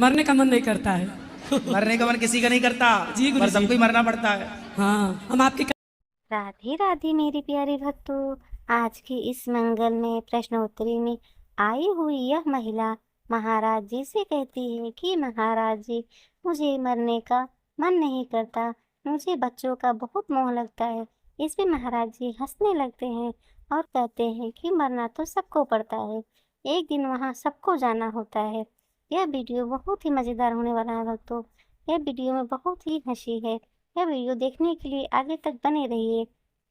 मरने का मन नहीं करता है। मरने का मन किसी का नहीं करता जी पर सबको ही मरना पड़ता है। हाँ, हम आपकी राधे राधे मेरे प्यारे भक्तों, आज के इस मंगल में प्रश्नोत्तरी में आई हुई यह महिला महाराज जी से कहती है कि महाराज जी, मुझे मरने का मन नहीं करता, मुझे बच्चों का बहुत मोह लगता है। इस पे महाराज जी हंसने लगते हैं और कहते हैं कि मरना तो सबको पड़ता है, एक दिन वहाँ सबको जाना होता है। यह वीडियो बहुत ही मज़ेदार होने वाला है भक्तों। यह वीडियो में बहुत ही हंसी है। यह वीडियो देखने के लिए आगे तक बने रहिए।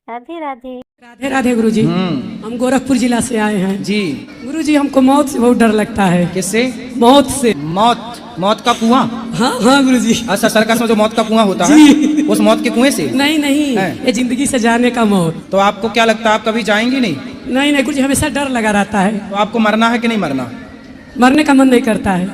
राधे राधे। राधे राधे गुरुजी। हम गोरखपुर जिला से आए हैं जी। गुरुजी, हमको मौत से बहुत डर लगता है। किससे? मौत से। मौत का कुआं? हाँ हाँ गुरुजी। अच्छा, सर्कस में जो मौत का कुआं होता है उस मौत के कुएं से? नहीं नहीं, ये जिंदगी से जाने का मौत। तो आपको क्या लगता है आप कभी जाएंगी नहीं? नहीं नहीं गुरुजी, हमेशा डर लगा रहता है। तो आपको मरना है कि नहीं मरना? मरने का मन नहीं करता है।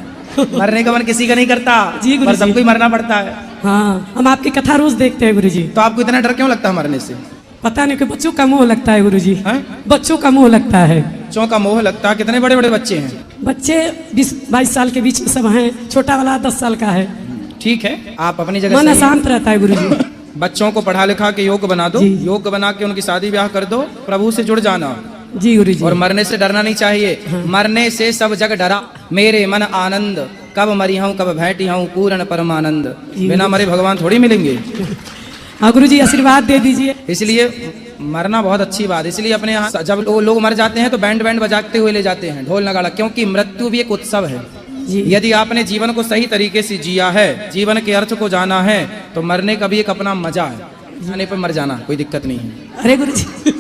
मरने का मन किसी का नहीं करता जी पर गुरुजी। सबको ही मरना पड़ता है। हाँ, हम आपकी कथा रोज देखते हैं गुरुजी। तो आपको इतना डर क्यों लगता है मरने से? पता नहीं कि बच्चों का मोह लगता है गुरुजी। हैं? बच्चों का मोह लगता है। बच्चों का मोह लगता है? कितने बड़े बड़े बच्चे हैं? बच्चे 20-22 साल के बीच में सब हैं। छोटा वाला 10 साल का है। ठीक है, आप अपनी जगह मन सही हैं। अशांत रहता है गुरुजी। बच्चों को पढ़ा लिखा के योग्य बना दो, जी। योग्य बना के उनकी शादी ब्याह कर दो, प्रभु से जुड़ जाना। जी गुरुजी। और मरने से डरना नहीं चाहिए। मरने से सब जग डरा, मेरे मन आनंद, कब मरी हूँ कब बैठी हूँ पूर्ण परमानंद। बिना मरे भगवान थोड़ी मिलेंगे। हाँ गुरुजी, आशीर्वाद दे दीजिए। इसलिए मरना बहुत अच्छी बात। इसलिए अपने यहाँ जब लोग मर जाते हैं तो बैंड बजाते हुए ले जाते हैं, ढोल नगाड़ा, क्योंकि मृत्यु भी एक उत्सव है। जी। यदि आपने जीवन को सही तरीके से जिया है, जीवन के अर्थ को जाना है, तो मरने का भी एक अपना मजा है। जाने पर मर जाना कोई दिक्कत नहीं है। अरे गुरुजी।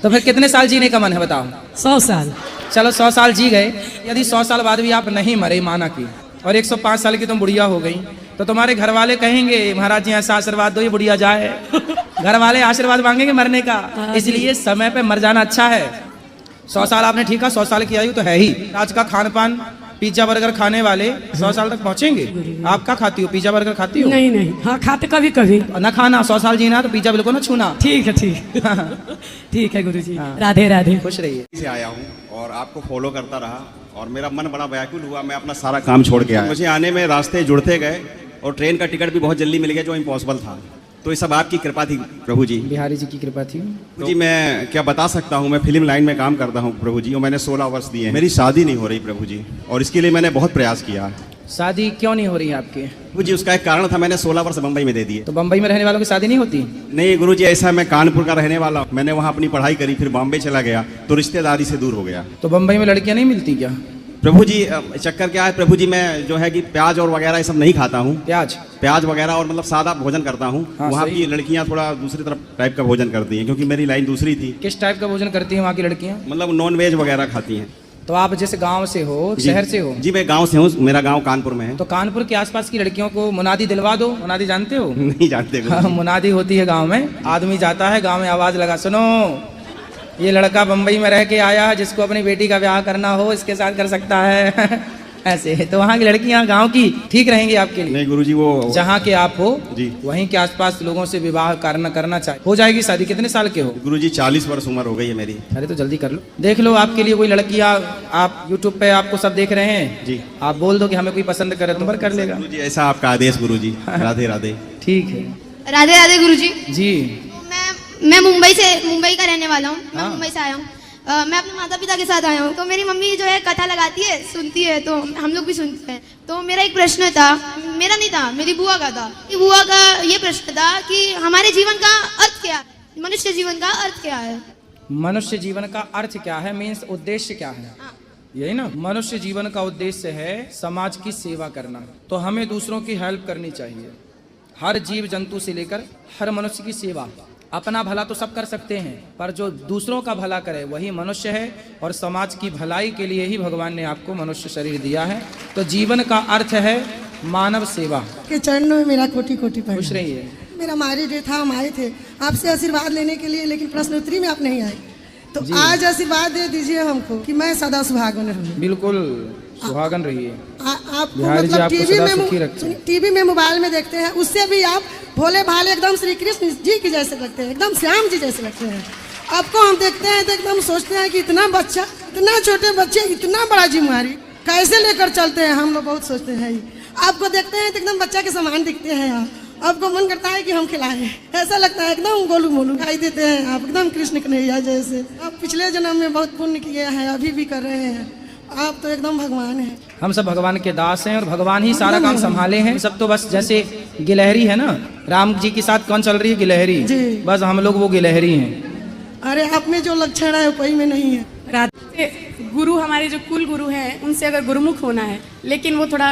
तो फिर कितने साल जीने का मन है बताओ? 100 साल। चलो 100 साल जी गए। यदि 100 साल बाद भी आप नहीं मरे, माना कि, और 105 साल की तुम बुढ़िया हो गई, तो तुम्हारे घर वाले कहेंगे महाराज जी ऐसा आशीर्वाद दो ये बुढ़िया जाए। घर वाले आशीर्वाद मांगेंगे मरने का। इसलिए समय पे मर जाना अच्छा है। 100 साल आपने ठीक है, 100 साल की आयु तो है ही। आज का खान पान पिज्जा बर्गर खाने वाले 100 साल तक पहुंचेंगे। आप क्या खाती हो? पिज्जा बर्गर खाती हो? नहीं नहीं, हाँ खाते कभी कभी। न खाना, 100 साल जीना तो पिज्जा बिल्कुल ना छूना। ठीक है ठीक। ठीक है गुरुजी। राधे राधे। खुश रहिए। से आया हूँ और आपको फॉलो करता रहा और मेरा मन बड़ा व्याकुल हुआ। मैं अपना सारा काम छोड़ के आया। मुझे आने में रास्ते जुड़ते गए और ट्रेन का टिकट भी बहुत जल्दी मिल गया, जो इम्पॉसिबल था। तो ये सब आपकी कृपा थी प्रभु जी। बिहारी जी की कृपा थी। प्रभु जी, मैं क्या बता सकता हूँ, मैं फिल्म लाइन में काम करता हूँ प्रभु जी, और मैंने 16 वर्ष दिए हैं। मेरी शादी नहीं हो रही प्रभु जी, और इसके लिए मैंने बहुत प्रयास किया। शादी क्यों नहीं हो रही है आपकी? प्रभु जी, उसका एक कारण था, मैंने 16 वर्ष मुंबई में दे दिए। तो बम्बई में रहने वालों की शादी नहीं होती? नहीं गुरु जी, ऐसा मैं कानपुर का रहने वाला हूँ। मैंने वहाँ अपनी पढ़ाई करी, फिर बॉम्बे चला गया तो रिश्तेदारी से दूर हो गया। तो बम्बई में लड़कियां नहीं मिलती क्या? प्रभु जी, चक्कर क्या है प्रभु जी, मैं जो है कि प्याज और वगैरह ये सब नहीं खाता हूँ। प्याज वगैरह और मतलब सादा भोजन करता हूँ। हाँ, वहाँ सही। की लड़कियाँ थोड़ा दूसरी तरफ टाइप का भोजन करती हैं, क्योंकि मेरी लाइन दूसरी थी। किस टाइप का भोजन करती हैं वहाँ की लड़कियाँ? मतलब नॉन वेज वगैरह खाती हैं। तो आप जिस गांव से हो, जी। शहर से हो? जी, मैं गांव से हूँ, मेरा गांव कानपुर में है। तो कानपुर के आसपास की लड़कियों को मुनादी दिलवा दो। मुनादी जानते हो? नहीं जानते गुरु हाँ, जी। मुनादी होती है गांव में। आदमी जाता है गांव में, आवाज लगा, सुनो ये लड़का बम्बई में रह के आया है, जिसको अपनी बेटी का ब्याह करना हो इसके साथ कर सकता है। ऐसे तो वहाँ की लड़कियाँ गांव की ठीक रहेंगी आपके लिए? नहीं गुरु जी, वो जहाँ के आप हो जी, वहीं के आसपास लोगों से विवाह करना चाहिए। हो जाएगी शादी। कितने साल के हो? गुरु जी 40 वर्ष उम्र हो गई है मेरी। अरे तो जल्दी कर लो, देख लो आपके लिए कोई लड़कियाँ। आप यूट्यूब पे आपको सब देख रहे हैं जी। आप बोल दो कि हमें कोई पसंद करे तो कर लेगा। गुरु जी, ऐसा आपका आदेश गुरु जी। राधे राधे। ठीक है। राधे राधे गुरुजी। जी। मैं मुंबई का रहने वाला हूँ। मैं हाँ। मुंबई से आया हूँ। मैं अपने माता पिता के साथ आया हूँ। तो मेरी मम्मी जो है कथा लगाती है, सुनती है, तो हम लोग भी सुनते हैं। तो मेरा एक प्रश्न था, मेरा नहीं था, मेरी बुआ का था। बुआ का ये प्रश्न था कि हमारे जीवन का अर्थ क्या है, मनुष्य जीवन का अर्थ क्या है? मनुष्य जीवन का अर्थ क्या है, मीन्स उद्देश्य क्या है? यही ना। मनुष्य जीवन का उद्देश्य है समाज की सेवा करना। तो हमें दूसरों की हेल्प करनी चाहिए। हर जीव जंतु से लेकर हर मनुष्य की सेवा। अपना भला तो सब कर सकते हैं, पर जो दूसरों का भला करे वही मनुष्य है। और समाज की भलाई के लिए ही भगवान ने आपको मनुष्य शरीर दिया है। तो जीवन का अर्थ है मानव सेवा। के चरणों में मेरा कोटि कोटि प्रणाम। खुश रहिए। मेरा मैरिज डे था, हम आए थे आपसे आशीर्वाद लेने के लिए, लेकिन प्रश्नोत्तरी में आप नहीं आए। तो आज आशीर्वाद दे दीजिए हमको कि मैं सदा सुहागन रहूं। बिल्कुल सुहागन रहिए। आपको बिहारी जी मतलब आपको सदा सुखी रखे। टीवी में मोबाइल में देखते हैं, उससे भी आप भोले भाले एकदम श्री कृष्ण जी के जैसे लगते हैं, एकदम श्याम जी जैसे लगते हैं। आपको हम देखते हैं तो एकदम सोचते हैं कि इतना बच्चा, इतना छोटे बच्चे, इतना बड़ा जिम्मेवारी। कैसे लेकर चलते हैं, हम लोग बहुत सोचते हैं। आपको देखते हैं तो एकदम बच्चा के समान दिखते हैं आप, आपको मन करता है कि हम खिलाएं, ऐसा लगता है एकदम गोलू मोलू खाई देते हैं आप, एकदम कृष्ण कन्हैया जैसे। आप पिछले जन्म में बहुत पुण्य किए हैं, अभी भी कर रहे हैं, आप तो एकदम भगवान हैं। हम सब भगवान के दास हैं और भगवान ही सारा काम संभाले हैं। सब तो बस जैसे गिलहरी है ना, राम जी के साथ कौन चल रही है, गिलहरी, बस हम लोग वो गिलहरी हैं। अरे आप में जो लक्षण है कोई में नहीं है। गुरु हमारे जो कुल गुरु हैं उनसे अगर गुरुमुख होना है, लेकिन वो थोड़ा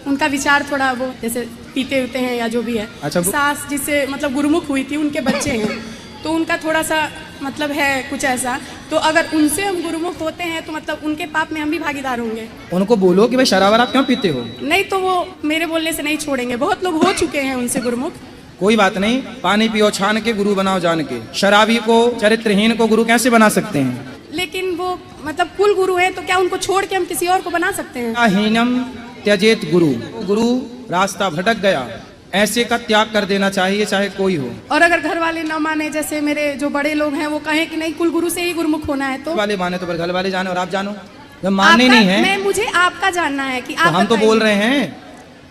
उनका विचार थोड़ा वो जैसे पीते उते हैं या जो भी है। अच्छा, सास जिससे मतलब गुरुमुख हुई थी, उनके बच्चे हैं तो उनका थोड़ा सा मतलब है कुछ ऐसा, तो अगर उनसे हम गुरुमुख होते हैं तो मतलब उनके पाप में हम भी भागीदार होंगे। उनको बोलो कि भाई शराब आप क्यों पीते हो, नहीं तो वो मेरे बोलने से नहीं छोड़ेंगे। बहुत लोग हो चुके हैं उनसे गुरुमुख। कोई बात नहीं, पानी पियो छान के गुरु बनाओ जान के। शराबी को, चरित्रहीन को गुरु कैसे बना सकते हैं? लेकिन वो मतलब कुल गुरु है तो क्या उनको छोड़ के हम किसी और को बना सकते हैं? हीनम त्यजेत गुरु, गुरु रास्ता भटक गया, ऐसे का त्याग कर देना चाहिए चाहे कोई हो। और अगर घर वाले ना माने, जैसे मेरे जो बड़े लोग हैं वो कहें कि नहीं कुल गुरु से ही गुरुमुख होना है, तो वाले माने तो फिर घर वाले जाने और आप जानो। जब माने नहीं है, मैं मुझे आपका जानना है कि तो आप हम तो बोल रहे हैं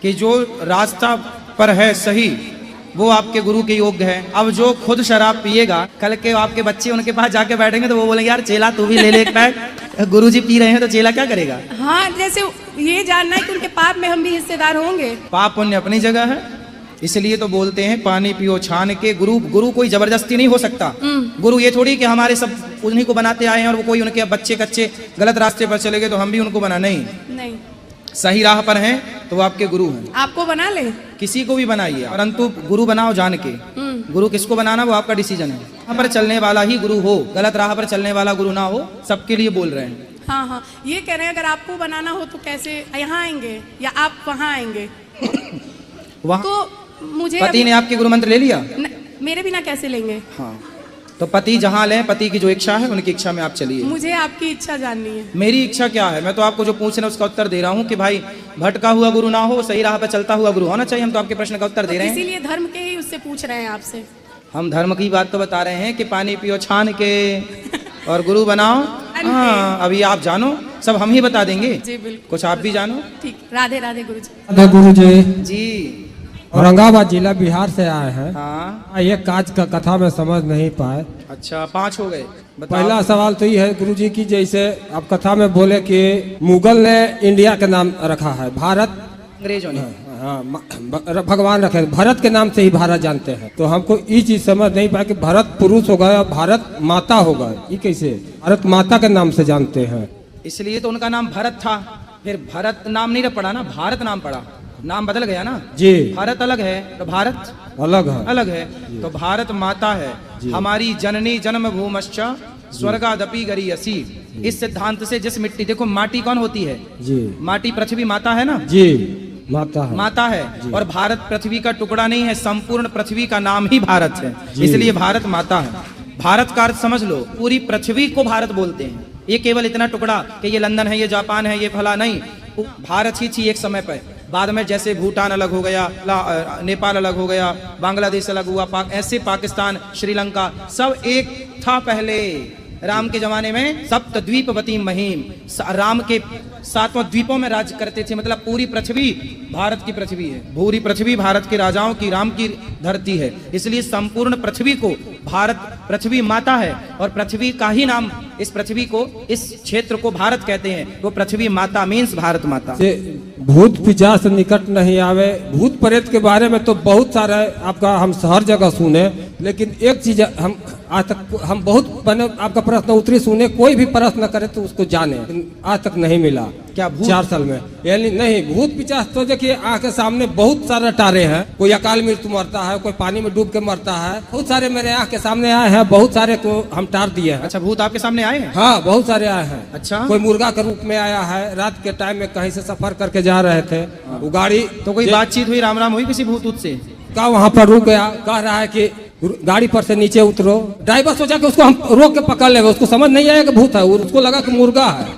कि जो रास्ता पर है सही वो आपके गुरु के योग्य है। अब जो खुद शराब पिएगा, कल के आपके बच्चे उनके पास जाके बैठेंगे तो वो बोलेंगे यार चेला तू भी ले ले एक पैक, गुरुजी पी रहे हैं तो चेला क्या करेगा? हाँ, जैसे ये जानना है कि उनके पाप में हम भी हिस्सेदार होंगे। पाप पुण्य अपनी जगह है, इसलिए तो बोलते हैं पानी पियो छान के। गुरु कोई जबरदस्ती नहीं हो सकता। गुरु ये थोड़ी कि हमारे सब उन्हीं को बनाते आए हैं और वो कोई उनके बच्चे कच्चे गलत रास्ते पर चले गए तो हम भी उनको बना, नहीं, सही राह पर हैं तो वो आपके गुरु हैं। आपको बना ले, किसी को भी बनाइए, परंतु गुरु बनाओ जान के। गुरु किसको बनाना वो आपका डिसीजन है। राह पर चलने वाला ही गुरु हो, गलत राह पर चलने वाला गुरु ना हो, सबके लिए बोल रहे हैं। हाँ हाँ, ये कह रहे हैं अगर आपको बनाना हो तो कैसे यहाँ आएंगे या आप वहाँ आएंगे? वहाँ तो मुझे पति ने आपके गुरु मंत्र ले लिया, मेरे बिना कैसे लेंगे? हाँ, तो पति जहाँ लें, पति की जो इच्छा है उनकी इच्छा में आप चलिए। मुझे आपकी इच्छा जाननी है। मेरी इच्छा क्या है? मैं तो आपको जो पूछ रहे हैं उसका उत्तर दे रहा हूँ कि भाई भटका हुआ गुरु ना हो, सही राह पर चलता हुआ गुरु होना चाहिए। हम तो आपके प्रश्न का उत्तर दे रहे हैं, इसीलिए धर्म के ही उससे पूछ रहे हैं आपसे। हम धर्म की बात तो बता रहे हैं कि पानी पियो छान के और गुरु बनाओ। हाँ, अभी आप जानो, सब हम ही बता देंगे। जी बिल्कुल, कुछ आप भी जानो। ठीक, राधे राधे गुरु जी। राधे गुरु जी। जी, औरंगाबाद जिला बिहार से आए हैं। हाँ, ये काज का कथा में समझ नहीं पाए। अच्छा, 5 हो गए। बताओ। पहला सवाल तो ये है गुरुजी की, जैसे आप कथा में बोले कि मुगल ने इंडिया का नाम रखा है, भारत अंग्रेजों ने, हाँ, भगवान रखे, भारत के नाम से ही भारत जानते हैं। तो हमको ये चीज समझ नहीं पाया कि भारत पुरुष हो गए और भारत माता हो गए, ये कैसे? भारत माता के नाम से जानते हैं। इसलिए तो उनका नाम भरत था, फिर भरत नाम नहीं पड़ा ना, भारत नाम पड़ा, नाम बदल गया ना जी। भारत अलग है तो भारत अलग है तो भारत माता है हमारी, जननी जन्म भूमश्च स्वर्गादपि गरीयसी। इस सिद्धांत से जिस मिट्टी, देखो माटी कौन होती है जी, माटी पृथ्वी माता है ना जी, माता है और भारत पृथ्वी का टुकड़ा नहीं है, संपूर्ण पृथ्वी का नाम ही भारत है, इसलिए भारत माता है। भारत का अर्थ समझ लो, पूरी पृथ्वी को भारत बोलते हैं। ये केवल इतना टुकड़ा कि ये लंदन है, ये जापान है, ये फला नहीं, भारत ही थी एक समय पर। बाद में जैसे भूटान अलग हो गया, नेपाल अलग हो गया, बांग्लादेश अलग हुआ, ऐसे पाकिस्तान, श्रीलंका सब एक था पहले। राम के जमाने में सप्तद्वीपवती महिम, राम के 7 द्वीपों में राज्य करते थे, मतलब पूरी पृथ्वी भारत की पृथ्वी है, पूरी पृथ्वी भारत के राजाओं की, राम की धरती है, इसलिए संपूर्ण पृथ्वी को भारत, पृथ्वी माता है और पृथ्वी का ही नाम, इस पृथ्वी को, इस क्षेत्र को भारत कहते हैं, वो पृथ्वी माता मीन्स भारत माता। भूत पिशाच निकट नहीं आवे। भूत प्रेत के बारे में तो बहुत सारा आपका हम हर जगह सुने, लेकिन एक चीज हम आज तक हम बहुत आपका प्रश्न उत्तरी सुने, कोई भी प्रश्न करे तो उसको जाने, आज तक नहीं मिला। क्या भूत? 4 साल में यानी नहीं, भूत पिशाच तो देखिए आँख के सामने बहुत सारे टारे हैं, कोई अकाल मृत्यु मरता है, कोई पानी में डूब के मरता है, बहुत सारे मेरे आँख के सामने आए हैं, बहुत सारे को हम टार दिए हैं। अच्छा, भूत आपके सामने आए हैं? हाँ, बहुत सारे आए हैं। अच्छा, कोई मुर्गा के रूप में आया है, रात के टाइम में कहीं से सफर करके जा रहे थे, वो गाड़ी तो कोई बातचीत हुई, राम राम हुई किसी भूत से? का वहाँ पर रुक गया, कह रहा है कि गाड़ी पर से नीचे उतरो। ड्राइवर सोचा कि उसको हम रोक के पकड़ लेंगे, उसको समझ नहीं आया कि भूत है, उसको लगा कि मुर्गा है।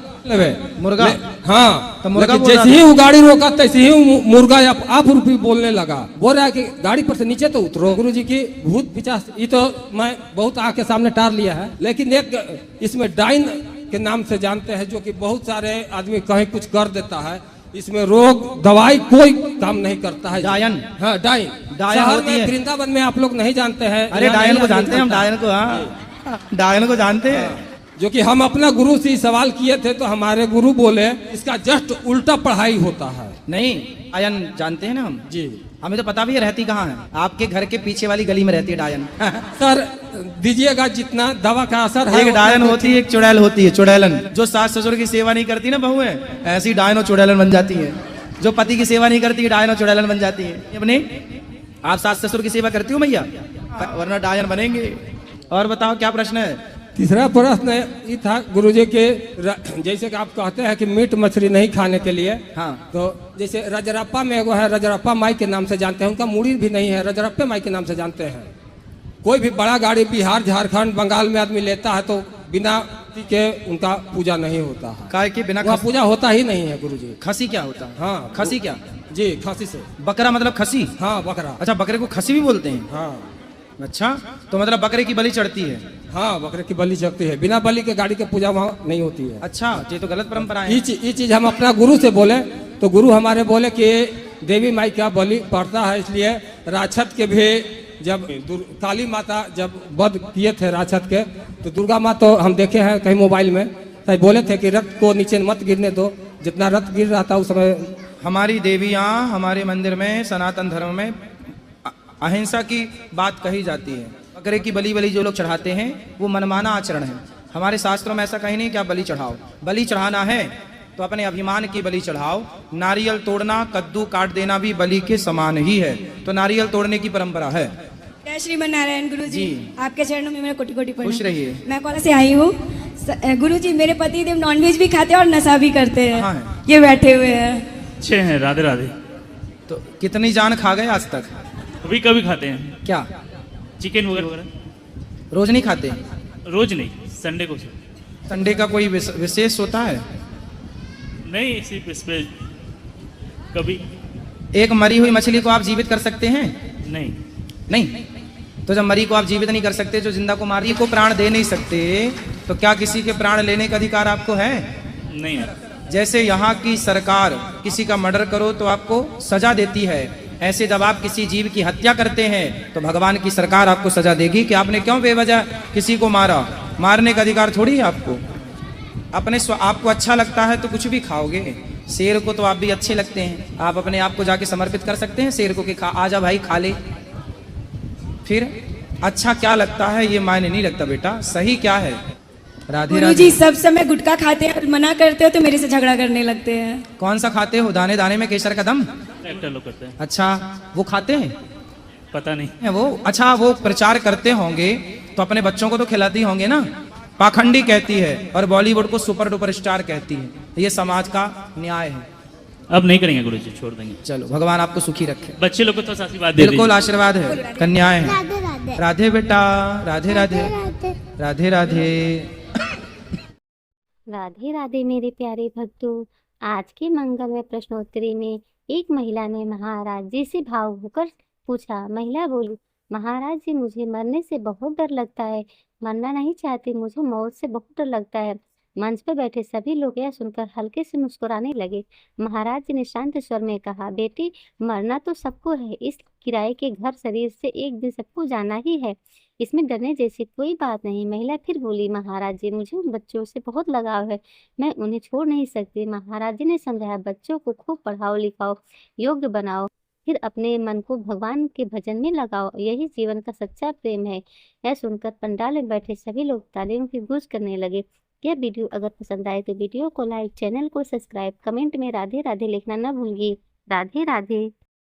मुर्गा? हाँ, तो मुर्गा जैसे ही वो गाड़ी रोका तैसे ही मुर्गा आप रूपी बोलने लगा, बोल रहा है कि गाड़ी पर से नीचे तो उतरो। गुरु जी की भूत पिशाच ये तो मैं बहुत आँख के सामने टार लिया है, लेकिन एक इसमें डाइन के नाम से जानते हैं, जो कि बहुत सारे आदमी कहीं कुछ कर देता है। इसमें रोग दवाई कोई काम नहीं करता है। डायन। हाँ, डायन डायन होती है। वृंदावन में आप लोग नहीं जानते हैं। अरे डायन को जानते हैं हम, डायन को, हाँ डायन को जानते हैं। जो कि हम अपना गुरु से सवाल किए थे तो हमारे गुरु बोले इसका जस्ट उल्टा पढ़ाई होता है। नहीं, डायन जानते हैं ना हम जी, हमें तो पता भी है रहती कहाँ है। आपके घर के पीछे वाली गली में रहती है डायन। सर दीजिएगा जितना दवा का असर है। एक डायन होती है, एक चुड़ैल होती है, चुड़ैलन। जो सास ससुर की सेवा नहीं करती ना बहुएं, ऐसी डायन और चुड़ैलन बन जाती है। जो पति की सेवा नहीं करती डायन और चुड़ैलन बन जाती है। अपने आप सास ससुर की सेवा करती हो भैया, वरना डायन बनेंगे। और बताओ क्या प्रश्न है? तीसरा प्रश्न ये था गुरुजी के जैसे कि आप कहते हैं कि मीट मछली नहीं खाने के लिए। हाँ। तो जैसे रजरप्पा में एगो है, रजरप्पा माई के नाम से जानते हैं, उनका मूड़ी भी नहीं है, रजरप्पा माई के नाम से जानते हैं। कोई भी बड़ा गाड़ी बिहार झारखंड बंगाल में आदमी लेता है तो बिना के उनका पूजा नहीं होता है। काय के बिना वहाँ पूजा होता ही नहीं है गुरुजी। खसी क्या होता है? हाँ, खसी क्या? जी, खसी से। बकरा मतलब खसी? हाँ, बकरा। अच्छा, बकरे को खसी भी बोलते हैं? हाँ। अच्छा, तो मतलब बकरे की बलि चढ़ती है? हाँ, बकरे की बलि चढ़ती है। बिना बलि के गाड़ी की पूजा वहाँ नहीं होती है। अच्छा, ये तो गलत परंपरा है। ये चीज हम अपना गुरु से बोले तो गुरु हमारे बोले कि देवी माई का बलि पड़ता है, इसलिए राक्षस के भी जब काली माता जब वध किए थे राक्षस के, तो दुर्गा माँ तो हम देखे हैं कहीं मोबाइल में, तो बोले थे कि रक्त को नीचे मत गिरने दो, जितना रक्त गिर रहा था उस समय। हमारी देवियाँ हमारे मंदिर में सनातन धर्म में अहिंसा की बात कही जाती है। बकरे की बलि जो लोग चढ़ाते हैं वो मनमाना आचरण है। हमारे शास्त्रों में ऐसा कहीं नहीं कि आप बलि चढ़ाओ। बलि चढ़ाना है तो अपने अभिमान की बलि चढ़ाओ। नारियल तोड़ना, कद्दू काट देना भी बलि के समान ही है। तो नारियल तोड़ने की परंपरा है। जय श्रीमन नारायण गुरु जी, आपके चरणों में मेरा कोटि कोटि प्रणाम। खुश रहिए। मैं कोला से आई हूँ। गुरु जी, मेरे पति देव नॉनवेज भी खाते हैं और नशा भी करते हैं। हाँ है। ये बैठे हुए हैं। अच्छे हैं, राधे राधे। तो कितनी जान खा गए आज तक? कभी कभी खाते हैं, क्या चिकन वगैरह। रोज नहीं खाते? रोज नहीं, संडे को। संडे का कोई विशेष होता है? नहीं, सिर्फ इस पे कभी। एक मरी हुई मछली को आप जीवित कर सकते हैं? नहीं। नहीं। तो जब मरी को आप जीवित नहीं कर सकते, जो जिंदा को मारी को प्राण दे नहीं सकते, तो क्या किसी के प्राण लेने का अधिकार आपको है? नहीं। जैसे यहाँ की सरकार किसी का मर्डर करो तो आपको सजा देती है, ऐसे जब आप किसी जीव की हत्या करते हैं तो भगवान की सरकार आपको सजा देगी कि आपने क्यों बेवजह किसी को मारा। मारने का अधिकार थोड़ी है आपको। आपको अच्छा लगता है तो कुछ भी खाओगे। शेर को तो आप भी अच्छे लगते हैं, आप अपने आप को जाके समर्पित कर सकते हैं शेर को कि आजा भाई खा ले। फिर अच्छा क्या लगता है ये मायने नहीं लगता बेटा, सही क्या है। राधे गुरु राधे। जी, सब समय गुटखा खाते हैं और मना करते हो तो मेरे से झगड़ा करने लगते हैं। कौन सा खाते हो? दाने दाने में केसर का दम? एक्टर लोग करते हैं। अच्छा, वो खाते हैं? पता नहीं है वो। अच्छा, वो प्रचार करते होंगे तो अपने बच्चों को तो खिलाती होंगे ना। पाखंडी कहती है और बॉलीवुड को सुपर डुपर स्टार कहती है। ये समाज का न्याय है। अब नहीं करेंगे गुरु जी, छोड़ देंगे। चलो, भगवान आपको सुखी रखे। बच्चे लोग को तो आशीर्वाद दे बिल्कुल दीजिए। आशीर्वाद है, कन्याएं हैं। राधे बेटा, राधे राधे, राधे राधे। राधे राधे मेरे प्यारे भक्तों। आज के मंगलमय प्रश्नोत्तरी में एक महिला ने महाराज जी से भाव होकर पूछा। महिला बोली, महाराज जी, मुझे मरने से बहुत डर लगता है, मरना नहीं चाहती, मुझे मौत से बहुत डर लगता है। मंच पर बैठे सभी लोग यह सुनकर हल्के से मुस्कुराने लगे। महाराज जी ने शांत स्वर में कहा, बेटी, मरना तो सबको है, इस किराए के घर शरीर से एक दिन सबको जाना ही है, इसमें डरने जैसी कोई बात नहीं। महिला फिर बोली, महाराज जी, मुझे उन बच्चों से बहुत लगाव है, मैं उन्हें छोड़ नहीं सकती। महाराज जी ने समझाया, बच्चों को खूब पढ़ाओ लिखाओ, योग्य बनाओ, फिर अपने मन को भगवान के भजन में लगाओ, यही जीवन का सच्चा प्रेम है। यह सुनकर पंडाल में बैठे सभी लोग तालियों की गूंज करने लगे। यह वीडियो अगर पसंद आए तो वीडियो को लाइक, चैनल को सब्सक्राइब, कमेंट में राधे राधे लिखना न भूलिए। राधे राधे।